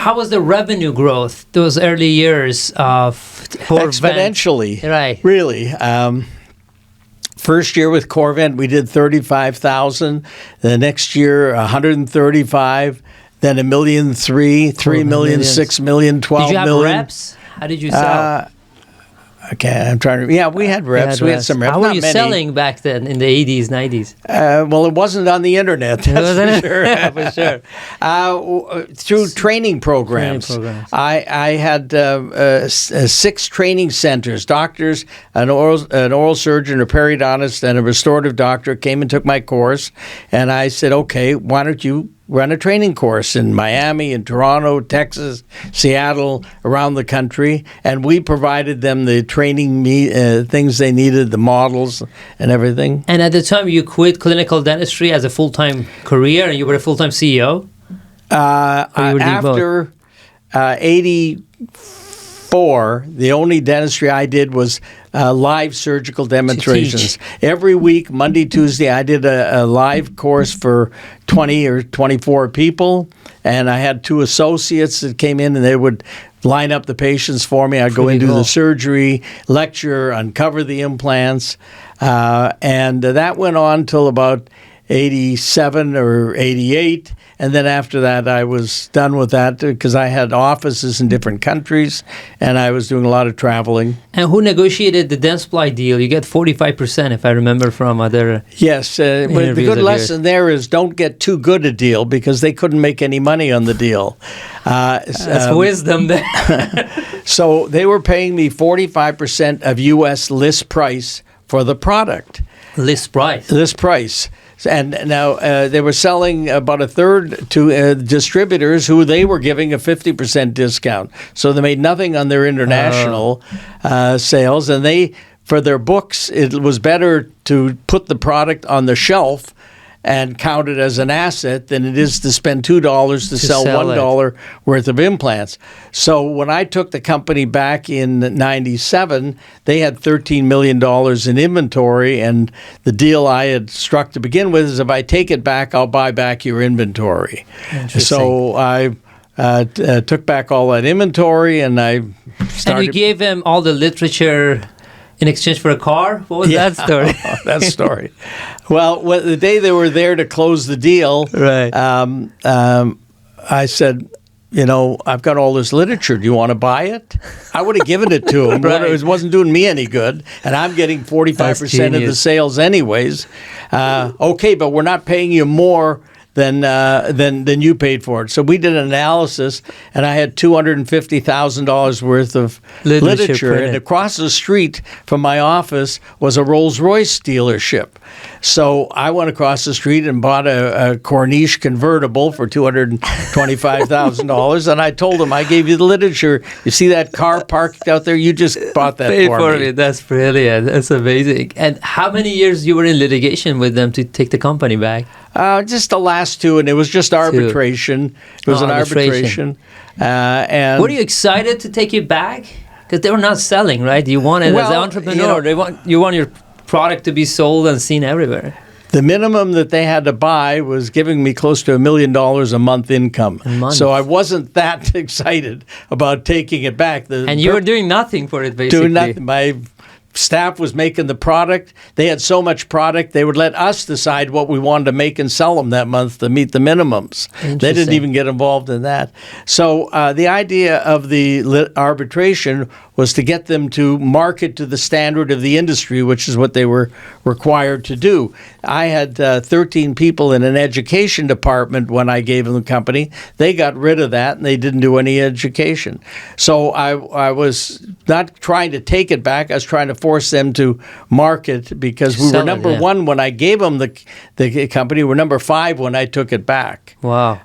how was the revenue growth those early years of Corvent? Exponentially, Right. really. First year with Corvent, we did 35,000. The next year, 135. Then $1.3 million, 3 million, 6 million, 12 Did you have million. reps? How did you sell? Okay, I'm trying to. Yeah, we had reps. We had some reps. How were Not you many. selling back then in the 80s, 90s? Well, it wasn't on the internet. That's Wasn't for sure. it? For sure. Through training programs. I had 6 training centers. Doctors, an oral surgeon, a periodontist, and a restorative doctor came and took my course. And I said, okay, why don't you run a training course in Miami, in Toronto, Texas, Seattle, around the country, and we provided them the training things they needed, the models and everything. And at the time, you quit clinical dentistry as a full-time career, and you were a full-time CEO? After 84, the only dentistry I did was live surgical demonstrations. Every week, Monday, Tuesday, I did a live course for 20 or 24 people, and I had 2 associates that came in, and they would line up the patients for me. I'd go in, do the surgery, lecture, uncover the implants, and that went on till about 87 or 88. And then after that, I was done with that because I had offices in different countries and I was doing a lot of traveling. And who negotiated the Dentsply deal? You get 45%, if I remember from other. Yes, but the good lesson there is don't get too good a deal because they couldn't make any money on the deal. That's wisdom there. So they were paying me 45% of U.S. list price for the product. List price. List price. And now they were selling about a third to distributors who they were giving a 50% discount. So they made nothing on their international sales. And they, for their books, it was better to put the product on the shelf and count it as an asset than it is to spend $2 to sell $1 worth of implants. So when I took the company back in 97, they had $13 million in inventory, and the deal I had struck to begin with is if I take it back, I'll buy back your inventory. So I took back all that inventory, and I started... And you gave them all the literature in exchange for a car? What was that story? That story. Well, the day they were there to close the deal, I said, you know, I've got all this literature. Do you want to buy it? I would have given it to him, but it wasn't doing me any good, and I'm getting 45% of the sales anyways. Okay, but we're not paying you more than you paid for it. So we did an analysis, and I had $250,000 worth of literature. And across the street from my office was a Rolls-Royce dealership. So I went across the street and bought a Corniche convertible for $225,000, and I told him, I gave you the literature. You see that car parked out there? You just bought that for me. That's brilliant. That's amazing. And how many years you were in litigation with them to take the company back? Just the last 2, and it was just arbitration. It was an arbitration. And were you excited to take it back? Because they were not selling, right? You wanted, as an entrepreneur, you want your product to be sold and seen everywhere. The minimum that they had to buy was giving me close to $1 million a month income. So I wasn't that excited about taking it back. And you were doing nothing for it, basically. Doing nothing. My staff was making the product. They had so much product, they would let us decide what we wanted to make and sell them that month to meet the minimums. They didn't even get involved in that. So the idea of the arbitration was to get them to market to the standard of the industry, which is what they were required to do. I had 13 people in an education department when I gave them the company. They got rid of that, and they didn't do any education. So I was not trying to take it back. I was trying to force them to market because we were number 1 when I gave them the company. We were number 5 when I took it back. Wow.